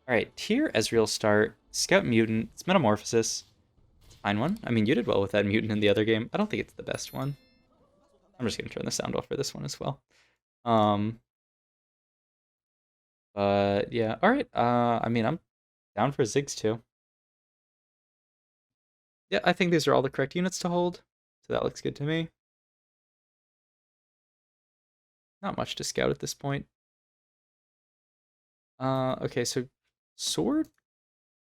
Alright, tier Ezreal start, Scout Mutant, it's Metamorphosis. Fine one. I mean, you did well with that Mutant in the other game. I don't think it's the best one. I'm just gonna turn the sound off for this one as well. Um, but yeah, alright. I mean, I'm down for Ziggs too. Yeah, I think these are all the correct units to hold, so that looks good to me. Not much to scout at this point. Okay, so sword,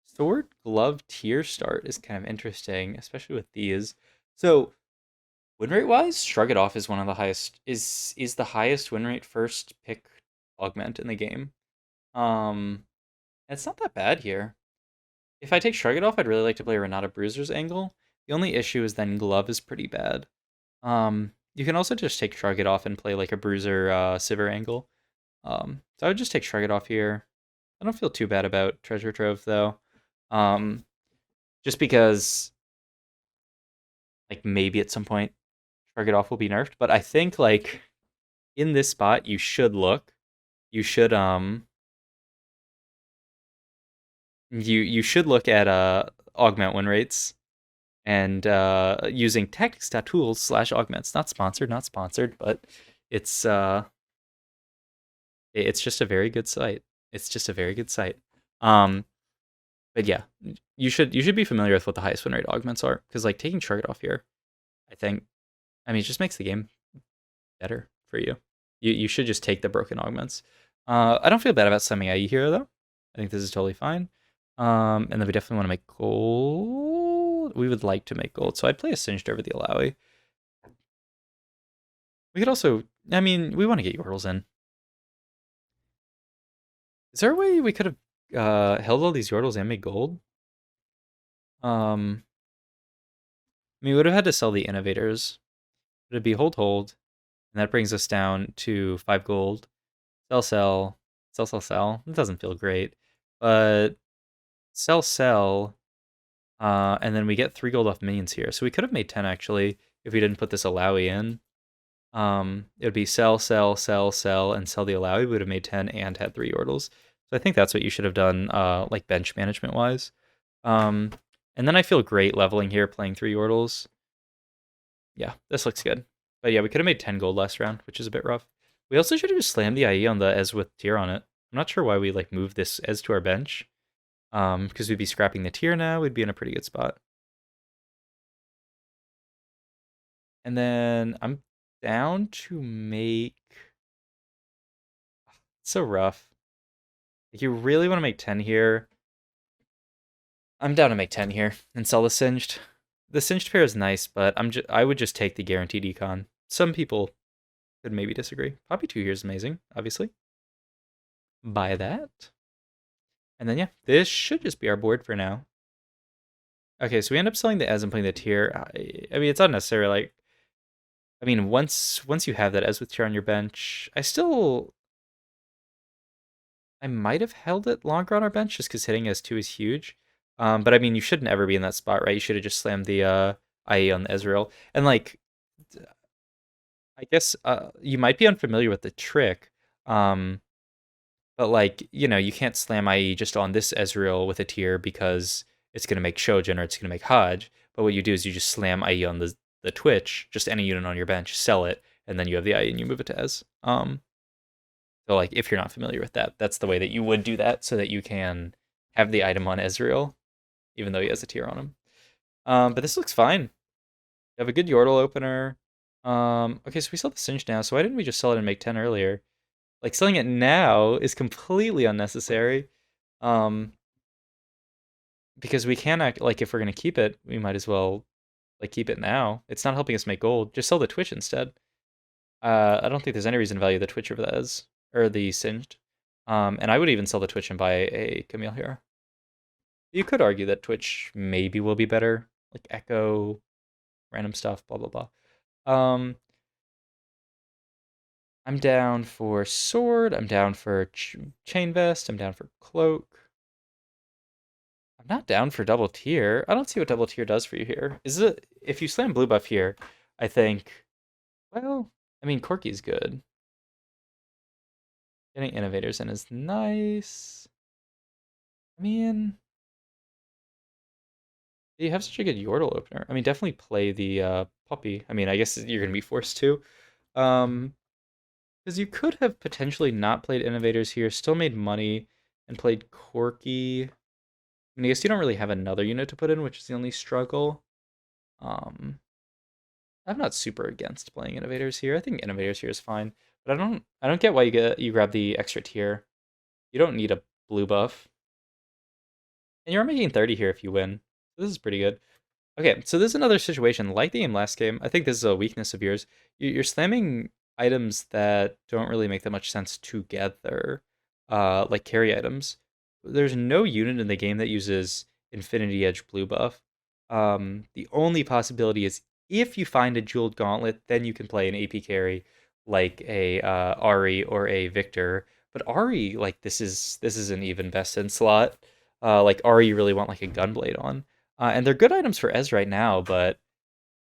sword, glove tier start is kind of interesting, especially with these. So win rate wise, Shrug It Off is one of the highest is the highest win rate first pick augment in the game. Um, it's not that bad here. If I take Shrug It Off, I'd really like to play Renata Bruiser's angle. The only issue is then Glove is pretty bad. You can also just take Shrug It Off and play like a Bruiser Sivir angle. So I would just take Shrug It Off here. I don't feel too bad about Treasure Trove though. Um, just because like maybe at some point Shrug It Off will be nerfed, but I think like in this spot you should look. You should you should look at augment win rates and using tactics.tools/augments. Not sponsored, not sponsored, but it's uh it's just a very good site. It's just a very good site. Um, but yeah, you should be familiar with what the highest win rate augments are because like taking Target off here, I think, I mean, it just makes the game better for you. You should just take the broken augments. I don't feel bad about summoning IE here though. I think this is totally fine. And then we definitely want to make gold. We would like to make gold, so I'd play a Singed over the Alawi. We could also, I mean, we want to get Yordles in. Is there a way we could have held all these Yordles and made gold? I mean, we would have had to sell the innovators. It'd be hold, hold, and that brings us down to 5 gold. Sell, sell, sell, sell, sell. It doesn't feel great, but sell, sell, and then we get 3 gold off minions here. So we could have made 10 actually if we didn't put this Alawi in. It would be sell, sell, sell, sell, and sell the Alawi. We would have made 10 and had 3 Yordles. So I think that's what you should have done, like bench management wise. And then I feel great leveling here, playing 3 Yordles. Yeah, this looks good. But yeah, we could have made 10 gold last round, which is a bit rough. We also should have just slammed the IE on the Ez with tier on it. I'm not sure why we like moved this Ez to our bench. Because we'd be scrapping the tier now, we'd be in a pretty good spot. And then I'm down to make, it's so rough. If you really want to make 10 here, I'm down to make 10 here and sell the Singed. The Singed pair is nice, but I would just take the guaranteed econ. Some people could maybe disagree. Poppy 2 here is amazing, obviously. Buy that. And then yeah, this should just be our board for now. Okay, so we end up selling the Ez and putting the tier. I mean, it's unnecessary. Like, I mean, once you have that Ez with tier on your bench, I might have held it longer on our bench just because hitting S2 is huge. But I mean, you shouldn't ever be in that spot, right? You should have just slammed the IE on the Ezreal. And like, I guess you might be unfamiliar with the trick. But like, you can't slam IE just on this Ezreal with a tier because it's gonna make Shojin or it's gonna make Hodge. But what you do is you just slam IE on the Twitch, just any unit on your bench, sell it, and then you have the IE and you move it to Ez. So like if you're not familiar with that, that's the way that you would do that so that you can have the item on Ezreal, even though he has a tier on him. But this looks fine. We have a good Yordle opener. Okay, so we sell the Singe now, so why didn't we just sell it and make 10 earlier? Like selling it now is completely unnecessary. Um, because we can act like if we're gonna keep it, we might as well like keep it now. It's not helping us make gold. Just sell the Twitch instead. I don't think there's any reason to value the Twitch over the Ez or the Singed. And I would even sell the Twitch and buy a Camille here. You could argue that Twitch maybe will be better, like Echo, random stuff, blah blah blah. I'm down for sword. I'm down for chain vest. I'm down for cloak. I'm not down for double tier. I don't see what double tier does for you here. Is it if you slam blue buff here? I think. Well, I mean, Corky's good. Getting innovators in is nice. I mean, you have such a good Yordle opener. I mean, definitely play the puppy. I mean, I guess you're gonna be forced to. Um, because you could have potentially not played Innovators here, still made money, and played Corky. I mean, I guess you don't really have another unit to put in, which is the only struggle. Um, I'm not super against playing Innovators here. I think Innovators here is fine, but I don't get why you grab the extra tier. You don't need a blue buff, and you're making 30 here if you win. So this is pretty good. Okay, so this is another situation like the game last game. I think this is a weakness of yours. You're slamming items that don't really make that much sense together, like carry items. There's no unit in the game that uses Infinity Edge blue buff. The only possibility is if you find a jeweled gauntlet, then you can play an AP carry like a Ari or a Victor. But Ari, like this is an even best in slot. Like Ari, you really want like a Gunblade on. And they're good items for Ez right now, but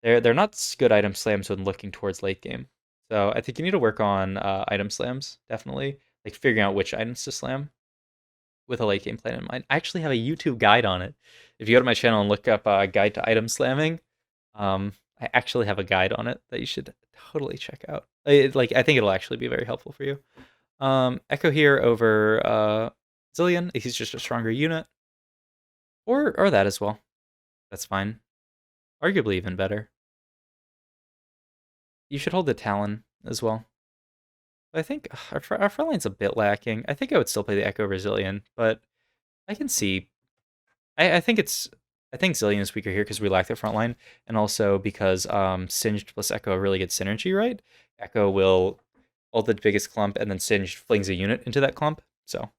they're not good item slams when looking towards late game. So I think you need to work on item slams, definitely. Like figuring out which items to slam with a late game plan in mind. I actually have a YouTube guide on it. If you go to my channel and look up guide to item slamming, I actually have a guide on it that you should totally check out. I think it'll actually be very helpful for you. Echo here over Zillion. He's just a stronger unit, or that as well. That's fine. Arguably even better. You should hold the Talon as well. I think our front line's a bit lacking. I think I would still play the Echo Brazilian, but I can see. I think it's. I think Zillion is weaker here because we lack the front line, and also because Singed plus Echo are really good synergy, right? Echo will ult the biggest clump, and then Singed flings a unit into that clump. So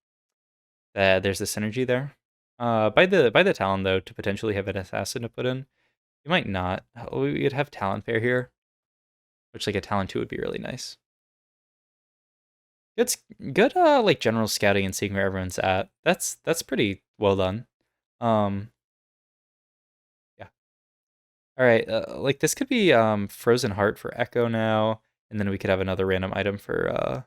there's the synergy there. By the Talon though, to potentially have an assassin to put in, you might not. We'd have Talon pair here, which like a Talon 2 would be really nice. Good, good. Like general scouting and seeing where everyone's at. That's pretty well done. Um, yeah. All right. Like this could be Frozen Heart for Echo now, and then we could have another random item for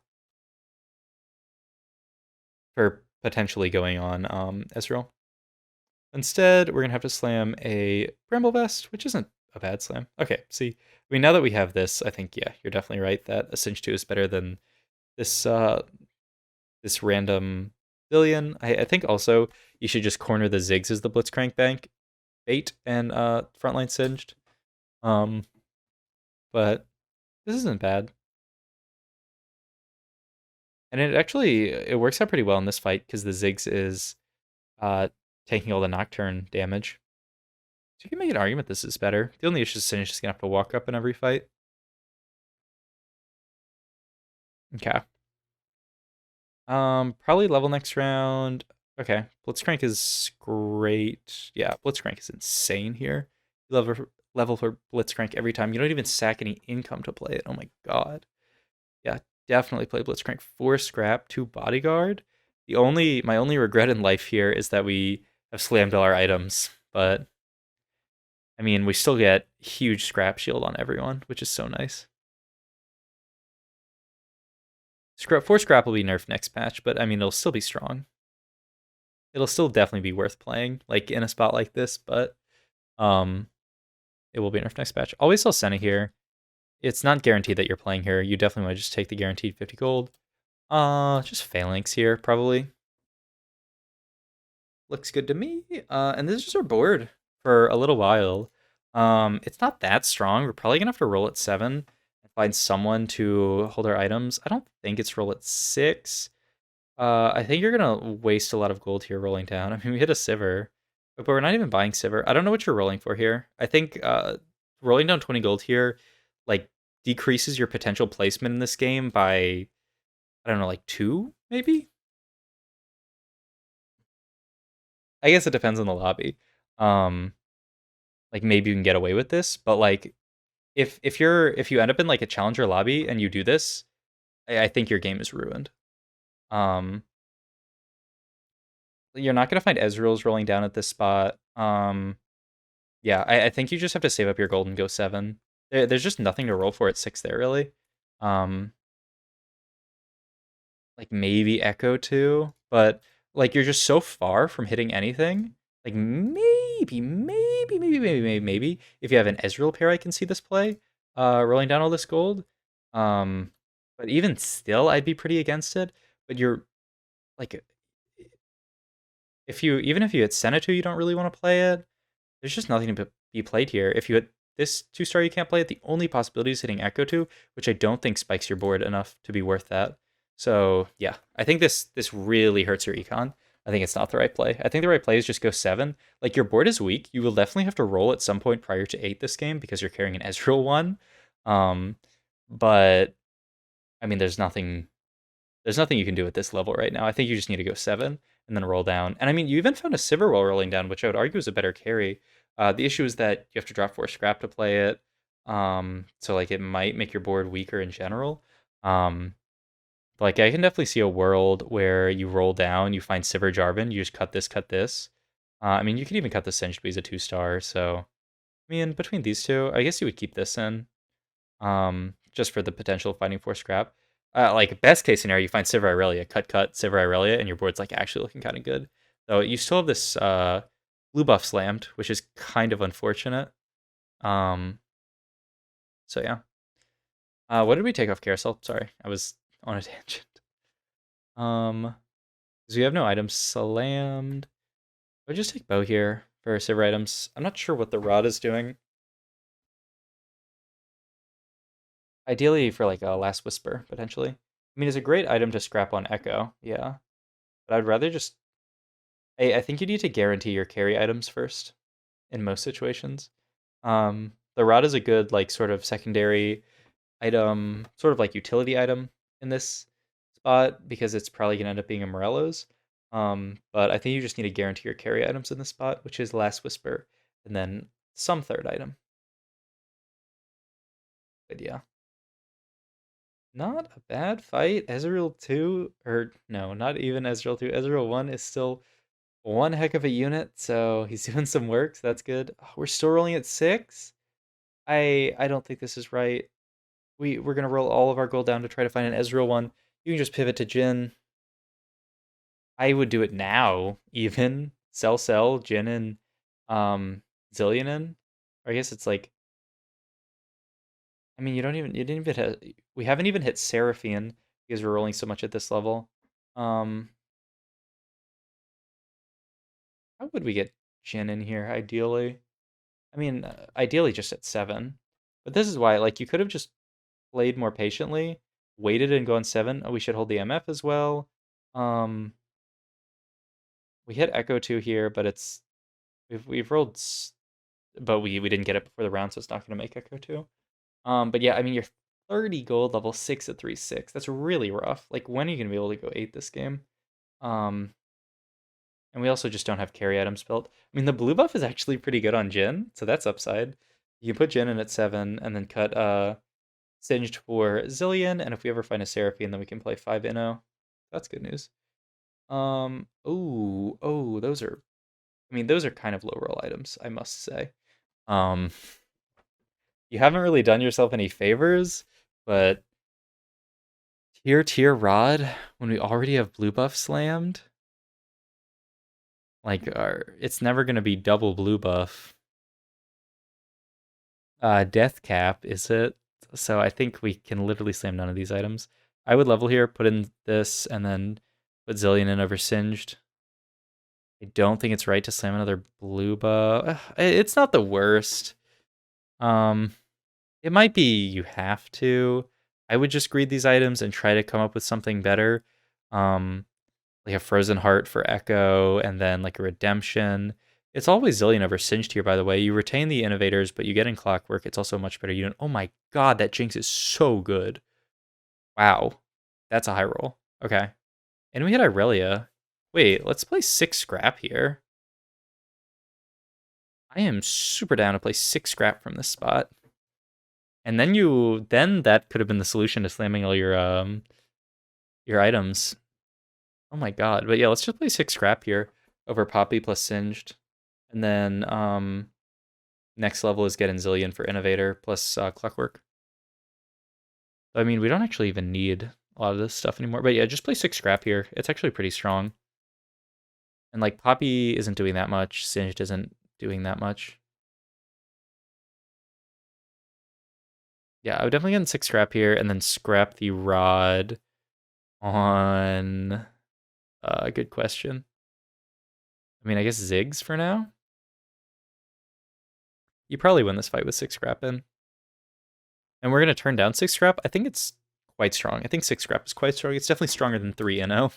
potentially going on Ezreal. Instead, we're gonna have to slam a Bramble Vest, which isn't a bad slam. Okay. See, I mean, now that we have this, I think yeah, you're definitely right that a Cinch 2 is better than this this random billion. I think also you should just corner the Ziggs as the Blitzcrank bank bait and frontline singed. Um, but this isn't bad, and it works out pretty well in this fight because the Ziggs is uh taking all the Nocturne damage. So you can make an argument this is better. The only issue is Singe is gonna have to walk up in every fight. Okay. Probably level next round. Okay, Blitzcrank is great. Yeah, Blitzcrank is insane here. Level for Blitzcrank every time. You don't even sack any income to play it. Oh my god. Yeah, definitely play Blitzcrank. 4 scrap, 2 bodyguard. My only regret in life here is that we have slammed all our items, but I mean we still get huge scrap shield on everyone, which is so nice. 4 scrap will be nerfed next patch, but I mean it'll still be strong. It'll still definitely be worth playing, like in a spot like this, but um it will be nerfed next patch. Always sell Senna here. It's not guaranteed that you're playing here. You definitely want to just take the guaranteed 50 gold. Just Phalanx here, probably. Looks good to me. And this is just our board for a little while. It's not that strong. We're probably gonna have to roll at 7 and find someone to hold our items. I don't think it's roll at 6. I think you're gonna waste a lot of gold here rolling down. I mean, we hit a Sivir, but we're not even buying Sivir. I don't know what you're rolling for here. I think rolling down 20 gold here, like, decreases your potential placement in this game by, I don't know, like 2, maybe? I guess it depends on the lobby. Um, like, maybe you can get away with this, but, like, if you end up in, like, a challenger lobby and you do this, I think your game is ruined. Um, you're not gonna find Ezreal's rolling down at this spot. Yeah, I think you just have to save up your gold and go 7. There's just nothing to roll for at 6 there, really. Um, like maybe Echo too, but like you're just so far from hitting anything. Like maybe if you have an Ezreal pair, I can see this play, rolling down all this gold. Um, but even still, I'd be pretty against it. But you're like, if you even if you hit Senatu, you don't really want to play it. There's just nothing to be played here. If you hit this 2-star, you can't play it. The only possibility is hitting Echo 2, which I don't think spikes your board enough to be worth that. So yeah, I think this really hurts your econ. I think it's not the right play. I think the right play is just go 7. Like, your board is weak. You will definitely have to roll at some point prior to 8 this game because you're carrying an Ezreal 1. Um, but I mean, there's nothing you can do at this level right now. I think you just need to go 7 and then roll down. And I mean, you even found a Sivir while rolling down, which I would argue is a better carry. The issue is that you have to drop 4 scrap to play it. So like it might make your board weaker in general. Like I can definitely see a world where you roll down, you find Sivir Jarvan, you just cut this, cut this. I mean, you could even cut the Singed, but he's a 2-star. So I mean, between these two, I guess you would keep this in, just for the potential of finding 4 scrap. Like best case scenario, you find Sivir Irelia, cut Sivir Irelia, and your board's like actually looking kind of good. So you still have this blue buff slammed, which is kind of unfortunate. Um, so yeah. What did we take off carousel? Sorry, I was on a tangent. Because we have no items slammed. I'll just take bow here for Sivir items. I'm not sure what the rod is doing. Ideally for like a Last Whisper, potentially. I mean, it's a great item to scrap on Echo, yeah. But I'd rather just... I think you need to guarantee your carry items first in most situations. The rod is a good, like, sort of secondary item, sort of like utility item in this spot because it's probably going to end up being a Morello's. But I think you just need to guarantee your carry items in this spot, which is Last Whisper, and then some third item. But yeah. Not a bad fight. Ezreal 2, or no, not even Ezreal 2. Ezreal 1 is still one heck of a unit, so he's doing some work, so that's good. Oh, we're still rolling at 6? I don't think this is right. We're gonna roll all of our gold down to try to find an Ezreal 1. You can just pivot to Jhin. I would do it now, even. Sell, Jhin, and Zillion in. Or I guess it's like, I mean, you didn't even hit, we haven't even hit Seraphine because we're rolling so much at this level. Um, how would we get Jhin in here, ideally? I mean, ideally just at 7. But this is why, like, you could have just played more patiently, waited and gone 7. Oh, we should hold the MF as well. Um, we hit Echo 2 here, but it's, we've rolled, but we didn't get it before the round, so it's not going to make Echo 2. But yeah, I mean, you're 30 gold, level 6 at 3-6. That's really rough. Like, when are you going to be able to go 8 this game? And we also just don't have carry items built. I mean, the blue buff is actually pretty good on Jhin, so that's upside. You can put Jhin in at 7 and then cut Singed for Zillion, and if we ever find a Seraphine, then we can play 5 Inno. That's good news. Those are, I mean, those are kind of low roll items, I must say. Um, you haven't really done yourself any favors, but tier rod when we already have blue buff slammed, like it's never gonna be double blue buff. Death cap, is it? So I think we can literally slam none of these items. I would level here, put in this, and then put Zillion in over Singed. I don't think it's right to slam another blue buff. It's not the worst. It might be you have to. I would just greed these items and try to come up with something better. Like a Frozen Heart for Echo, and then like a Redemption. It's always Zillion over Singed here, by the way. You retain the Innovators, but you get in Clockwork. It's also a much better unit. Oh my god, that Jinx is so good. Wow. That's a high roll. Okay. And we hit Irelia. Wait, let's play 6 scrap here. I am super down to play 6 scrap from this spot. And then that could have been the solution to slamming all your items. Oh my god. But yeah, let's just play 6 scrap here over Poppy plus Singed. And then next level is getting Zillion for Innovator plus Clockwork. I mean, we don't actually even need a lot of this stuff anymore. But yeah, just play 6 scrap here. It's actually pretty strong. And like Poppy isn't doing that much. Singed isn't doing that much. Yeah, I would definitely get 6 scrap here and then scrap the rod on. Good question. I mean, I guess Ziggs for now. You probably win this fight with 6 scrap in. And we're going to turn down 6 scrap. I think it's quite strong. I think 6 scrap is quite strong. It's definitely stronger than 3 NO.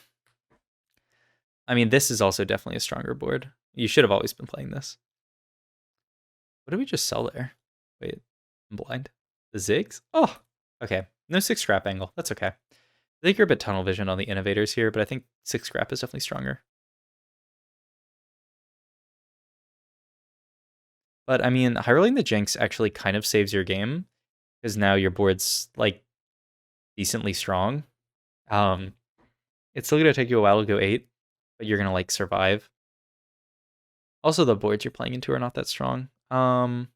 I mean, this is also definitely a stronger board. You should have always been playing this. What did we just sell there? Wait, I'm blind. The Ziggs? Oh, okay. No 6 scrap angle. That's okay. I think you're a bit tunnel vision on the innovators here, but I think 6 scrap is definitely stronger. But I mean, high rolling the Jinx actually kind of saves your game because now your board's like decently strong. It's still gonna take you a while to go 8, but you're gonna like survive. Also, the boards you're playing into are not that strong. Sword,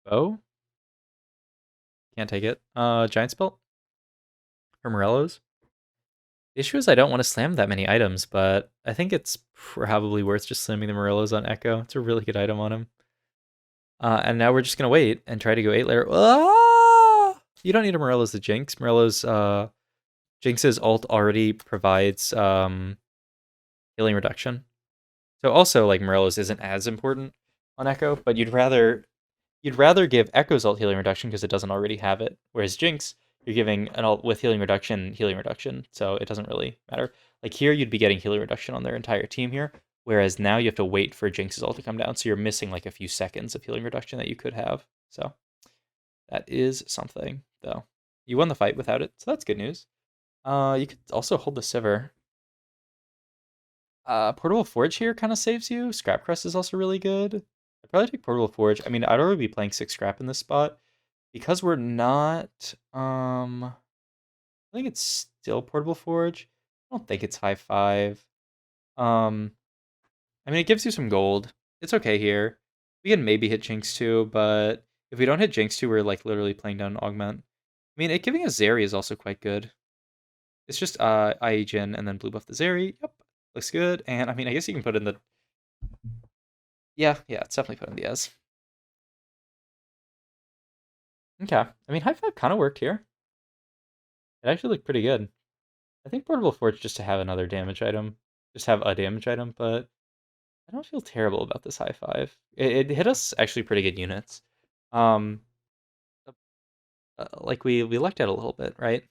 bow, can't take it. Giant spell for Morello's. The issue is I don't want to slam that many items, but I think it's probably worth just slamming the Morello's on Echo. It's a really good item on him. And now we're just gonna wait and try to go 8 layer. Ah! You don't need a Morello's to Jinx. Morello's Jinx's ult already provides healing reduction. So also like Morello's isn't as important on Echo, but you'd rather give Echo's ult healing reduction because it doesn't already have it. Whereas Jinx, you're giving an ult with healing reduction, so it doesn't really matter. Like here, you'd be getting healing reduction on their entire team here, whereas now you have to wait for Jinx's ult to come down, so you're missing like a few seconds of healing reduction that you could have. So that is something, though. You won the fight without it, so that's good news. You could also hold the Sivir. Portable Forge here kind of saves you. Scrap Crest is also really good. I'd probably take Portable Forge. I mean, I'd already be playing 6 scrap in this spot. Because we're not, I think it's still Portable Forge. I don't think it's high 5. Um, I mean, it gives you some gold. It's okay here. We can maybe hit Jinx too, but if we don't hit Jinx too, we're like literally playing down Augment. I mean, it giving us Zeri is also quite good. It's just IE Jin and then blue buff the Zeri. Yep, looks good. And I mean, I guess you can put in the... Yeah, it's definitely put in the Ez. Okay. I mean, high 5 kind of worked here. It actually looked pretty good. I think Portable Forge just to have another damage item. Just have a damage item, but I don't feel terrible about this high 5. It hit us actually pretty good units. Um, like we lucked out a little bit, right?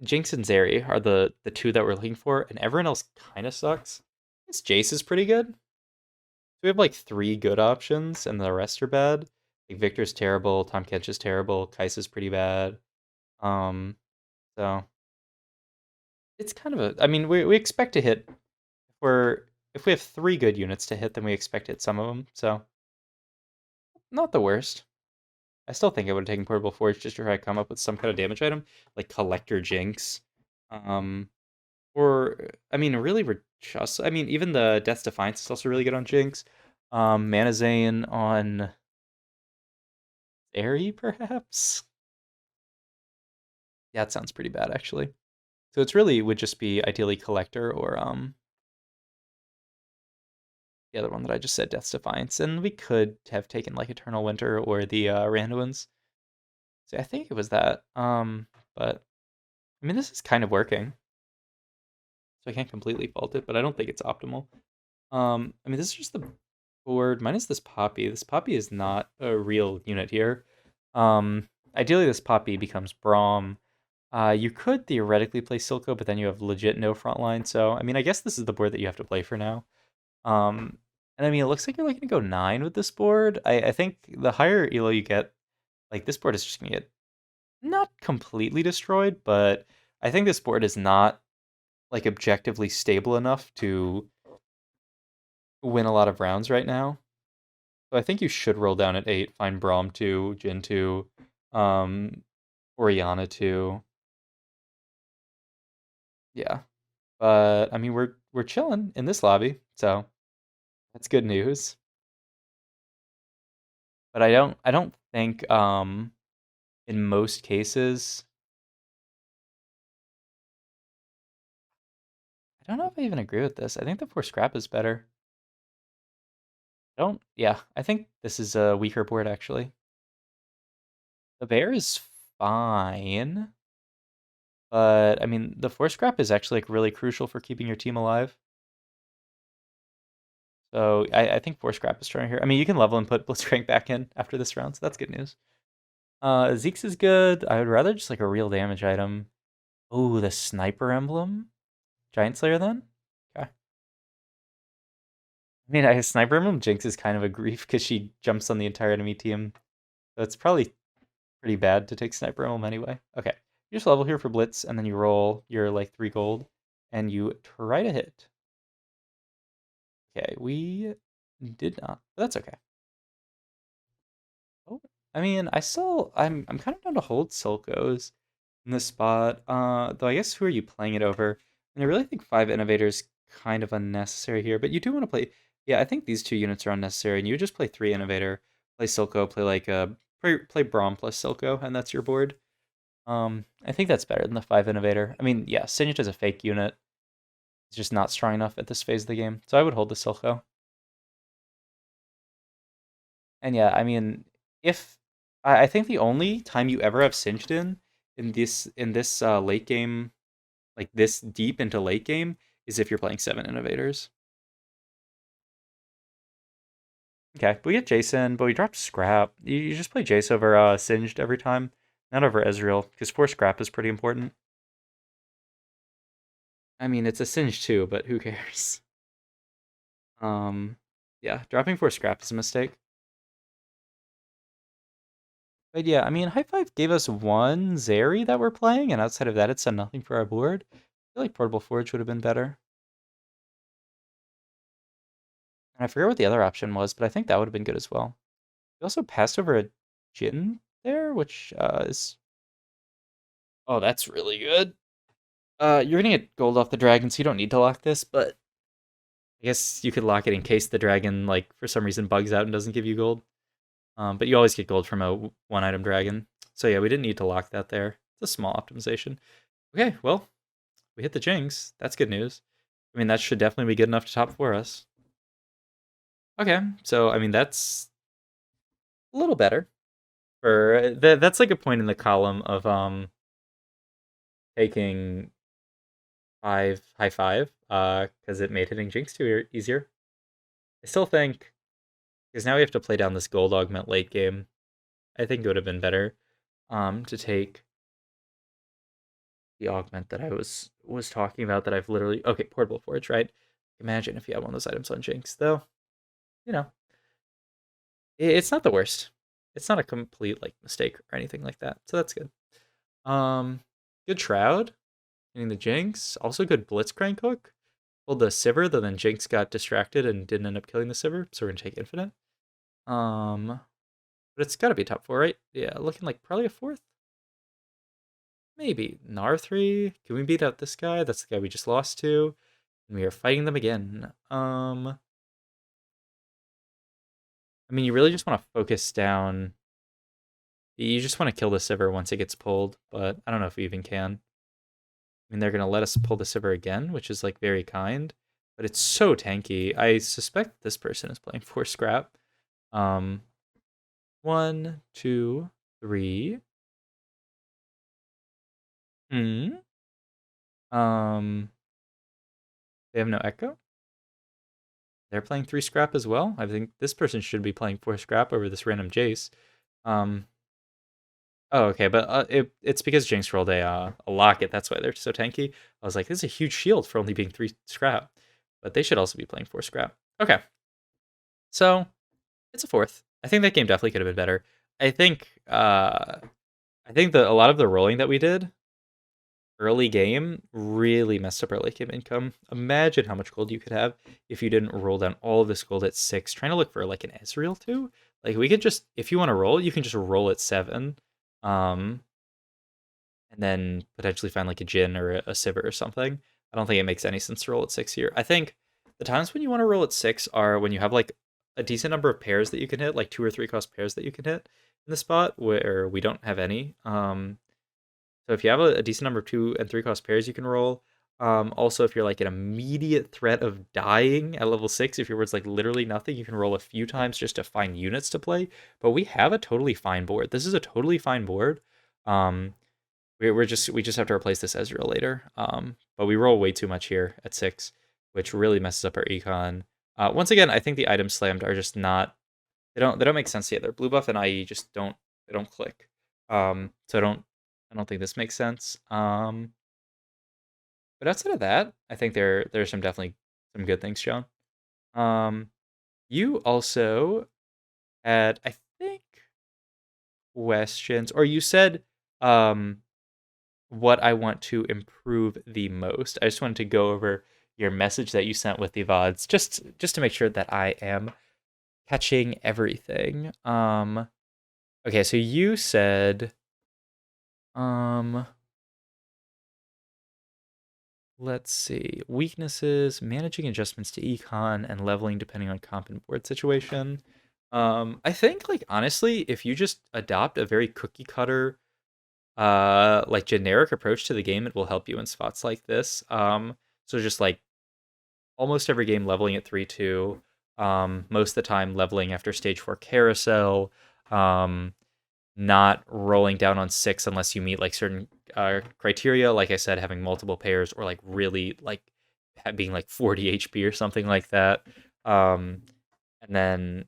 Jinx and Zeri are the two that we're looking for, and everyone else kind of sucks. This Jace is pretty good. So we have like 3 good options, and the rest are bad. Like Victor's terrible, Tahm Kench is terrible, Kai'Sa's pretty bad. So it's kind of a. I mean, we expect to hit. If we have 3 good units to hit, then we expect to hit some of them. So not the worst. I still think I would have taken Portable Forge just to try to come up with some kind of damage item, like Collector Jinx. Or, I mean, really, we're just... I mean, even the Death's Defiance is also really good on Jinx. Mana Zane on... Airy, perhaps? Yeah, it sounds pretty bad, actually. So it's really would just be ideally Collector or, the other one that I just said, Death's Defiance. And we could have taken, like, Eternal Winter or the Randuin's. So I think it was that. But I mean, this is kind of working, so I can't completely fault it. But I don't think it's optimal. I mean, this is just the board minus this Poppy. This Poppy is not a real unit here. Ideally, this Poppy becomes Braum. You could theoretically play Silco, but then you have legit no front line. So I mean, I guess this is the board that you have to play for now. And I mean, it looks like you're like gonna go 9 with this board. I think the higher elo you get, like this board is just gonna get not completely destroyed, but I think this board is not like objectively stable enough to win a lot of rounds right now. So I think you should roll down at 8, find Braum 2, Jin 2, Oriana 2. Yeah. But I mean we're chilling in this lobby, so that's good news. But I don't think in most cases I don't know if I even agree with this. I think the 4 scrap is better. Yeah, I think this is a weaker board actually. The bear is fine, but I mean, the 4 scrap is actually like really crucial for keeping your team alive. So I think 4 scrap is strong here. I mean, you can level and put Blitzcrank back in after this round, so that's good news. Zeke's is good. I would rather just like a real damage item. Oh, the sniper emblem? Giant Slayer then? Okay. I mean, a sniper emblem Jinx is kind of a grief because she jumps on the entire enemy team. So it's probably pretty bad to take sniper emblem anyway. Okay. You just level here for Blitz, and then you roll your like 3 gold, and you try to hit. Okay, we did not. But that's okay. Oh, I mean, I'm kind of down to hold Sulcos in this spot. Though I guess who are you playing it over? And I really think 5 innovators kind of unnecessary here, but you do want to play. Yeah, I think these 2 units are unnecessary, and you just play 3 innovator, play Silco, play like play Braum plus Silco, and that's your board. I think that's better than the 5 innovator. I mean, yeah, Signet is a fake unit. It's just not strong enough at this phase of the game, so I would hold the Silco. And yeah, I mean, if I think the only time you ever have Singed in this late game, like this deep into late game, is if you're playing 7 innovators. Okay, but we get Jason, but we dropped Scrap. You just play Jace over Singed every time, not over Ezreal, because 4 Scrap is pretty important. I mean, it's a Singed too, but who cares? Yeah, dropping 4 Scrap is a mistake. But yeah, I mean, High Five gave us 1 Zeri that we're playing, and outside of that, it's done nothing for our board. I feel like Portable Forge would have been better. And I forget what the other option was, but I think that would have been good as well. We also passed over a Jhin there, which is... Oh, that's really good. You're gonna get gold off the dragon, so you don't need to lock this, but I guess you could lock it in case the dragon, like, for some reason bugs out and doesn't give you gold. But you always get gold from a 1-item dragon. So yeah, we didn't need to lock that there. It's a small optimization. Okay, well, we hit the Jinx. That's good news. I mean, that should definitely be good enough to top 4 us. Okay, so I mean, that's a little better. That's like a point in the column of taking 5 high 5 because it made hitting Jinx easier. I still think because now we have to play down this gold augment late game. I think it would have been better to take the augment that I was talking about that I've literally okay, Portable Forge, right? Imagine if you had one of those items on Jinx, though. You know, it's not the worst. It's not a complete like mistake or anything like that. So that's good. Um Good Shroud, getting the Jinx. Also good Blitzcrank hook. Pulled the Sivir, though then Jinx got distracted and didn't end up killing the Sivir, so we're gonna take Infinite. But it's gotta be top 4, right? Yeah, looking like probably a 4th. Maybe. Gnar 3. Can we beat out this guy? That's the guy we just lost to. And we are fighting them again. I mean, you really just want to focus down. You just want to kill the Sivir once it gets pulled, but I don't know if we even can. I mean, they're going to let us pull the Sivir again, which is like very kind, but it's so tanky. I suspect this person is playing 4 scrap. 1, 2, 3. They have no echo. They're playing 3 scrap as well. I think this person should be playing 4 scrap over this random Jace. Oh, okay, but it's because Jinx rolled a locket. That's why they're so tanky. I was like, this is a huge shield for only being 3 scrap, but they should also be playing 4 scrap. Okay, so it's a 4th. I think that game definitely could have been better. I think that a lot of the rolling that we did early game really messed up our late game income. Imagine how much gold you could have if you didn't roll down all of this gold at 6, trying to look for like an Ezreal too. Like we could just, if you want to roll, you can just roll at 7. And then potentially find like a Jhin or a Sivir or something. I don't think it makes any sense to roll at 6 here. I think the times when you want to roll at 6 are when you have like a decent number of pairs that you can hit, like 2 or 3 cost pairs that you can hit in the spot where we don't have any. So if you have a decent number of 2 and 3 cost pairs you can roll, Also, if you're like an immediate threat of dying at level 6, if your word's like literally nothing, you can roll a few times just to find units to play. But we have a totally fine board. This is a totally fine board. Um, we just have to replace this Ezreal later. But we roll way too much here at 6, which really messes up our econ. Once again, I think the items slammed are just not, they don't make sense together. Blue buff and IE just don't click. So I don't think this makes sense. But outside of that, I think there's some definitely some good things shown. You also had, I think, questions, or you said what I want to improve the most. I just wanted to go over your message that you sent with the VODs, just to make sure that I am catching everything. Okay, so you said let's see. Weaknesses, managing adjustments to econ, and leveling depending on comp and board situation. I think, like, honestly, if you just adopt a very cookie cutter, like, generic approach to the game, it will help you in spots like this. So just like almost every game leveling at 3-2. Most of the time leveling after stage 4 carousel. Not rolling down on 6 unless you meet like certain criteria, like I said, having multiple pairs, or like really like being like 40 HP or something like that. And then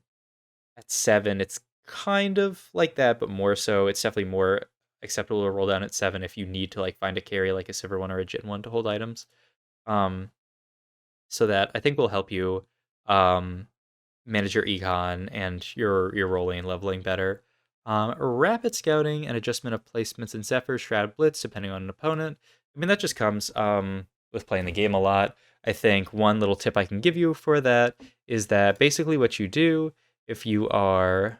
at 7 it's kind of like that, but more so. It's definitely more acceptable to roll down at 7 if you need to like find a carry like a Sivir one or a Jhin one to hold items. So that I think will help you manage your econ and your rolling and leveling better. Rapid scouting and adjustment of placements in Zephyr, Shroud, Blitz, depending on an opponent. I mean, that just comes with playing the game a lot. I think one little tip I can give you for that is that basically what you do if you are,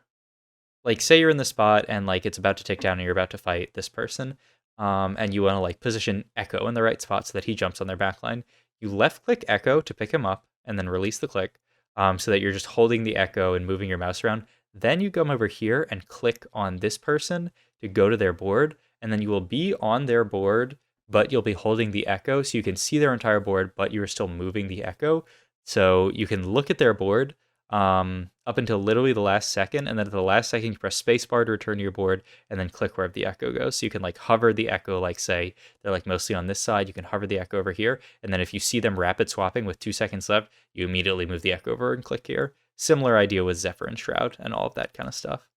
like, say you're in the spot and like it's about to tick down and you're about to fight this person, and you want to like position Echo in the right spot so that he jumps on their backline. You left click Echo to pick him up and then release the click, so that you're just holding the Echo and moving your mouse around. Then you come over here and click on this person to go to their board, and then you will be on their board, but you'll be holding the Echo so you can see their entire board, but you're still moving the Echo. So you can look at their board up until literally the last second, and then at the last second you press spacebar to return to your board, and then click wherever the Echo goes. So you can like hover the Echo, like say they're like mostly on this side, you can hover the Echo over here, and then if you see them rapid swapping with 2 seconds left, you immediately move the Echo over and click here. Similar idea with Zephyr and Shroud and all of that kind of stuff.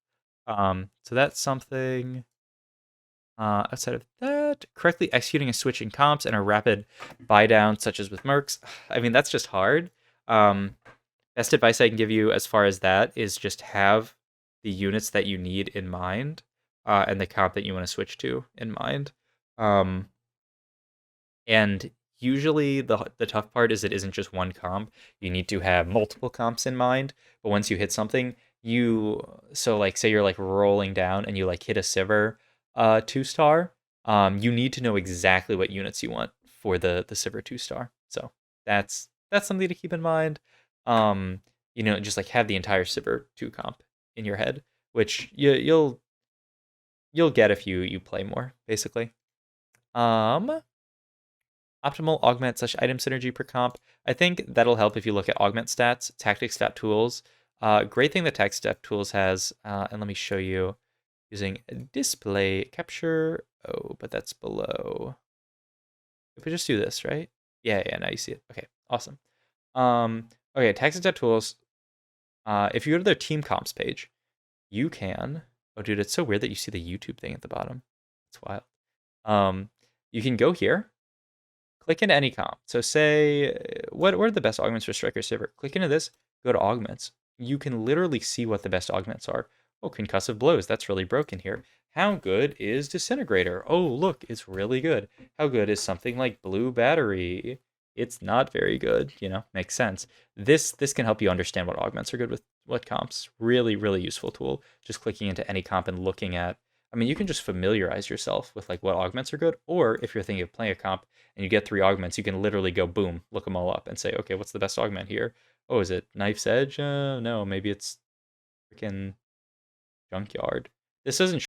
So that's something. Outside of that, correctly executing a switch in comps and a rapid buy down, such as with Mercs. I mean, that's just hard. Best advice I can give you as far as that is just have the units that you need in mind, and the comp that you want to switch to in mind. And usually the tough part is it isn't just one comp. You need to have multiple comps in mind. But once you hit something, so like say you're like rolling down and you like hit a Sivir 2-star, you need to know exactly what units you want for the Sivir 2-star. So that's something to keep in mind. Just like have the entire Sivir 2 comp in your head, which you'll get if you play more, basically. Optimal augment / item synergy per comp. I think that'll help if you look at augment stats, tactics stat tools. Great thing that tactics stat tools has, and let me show you using display capture. Oh, but that's below. If we just do this, right? Yeah, now you see it. Okay, awesome. Okay, tactics stat tools. If you go to their team comps page, you can. Oh, dude, it's so weird that you see the YouTube thing at the bottom. It's wild. You can go here. Click into any comp. So say, what are the best augments for Striker Sivir? Click into this, go to augments. You can literally see what the best augments are. Oh, concussive blows, that's really broken here. How good is Disintegrator? Oh, look, it's really good. How good is something like Blue Battery? It's not very good, makes sense. This can help you understand what augments are good with what comps. Really, really useful tool. Just clicking into any comp and looking at, I mean, you can just familiarize yourself with like what augments are good, or if you're thinking of playing a comp and you get 3 augments, you can literally go boom, look them all up and say, okay, what's the best augment here? Oh, is it Knife's Edge? No, maybe it's freaking Junkyard. This doesn't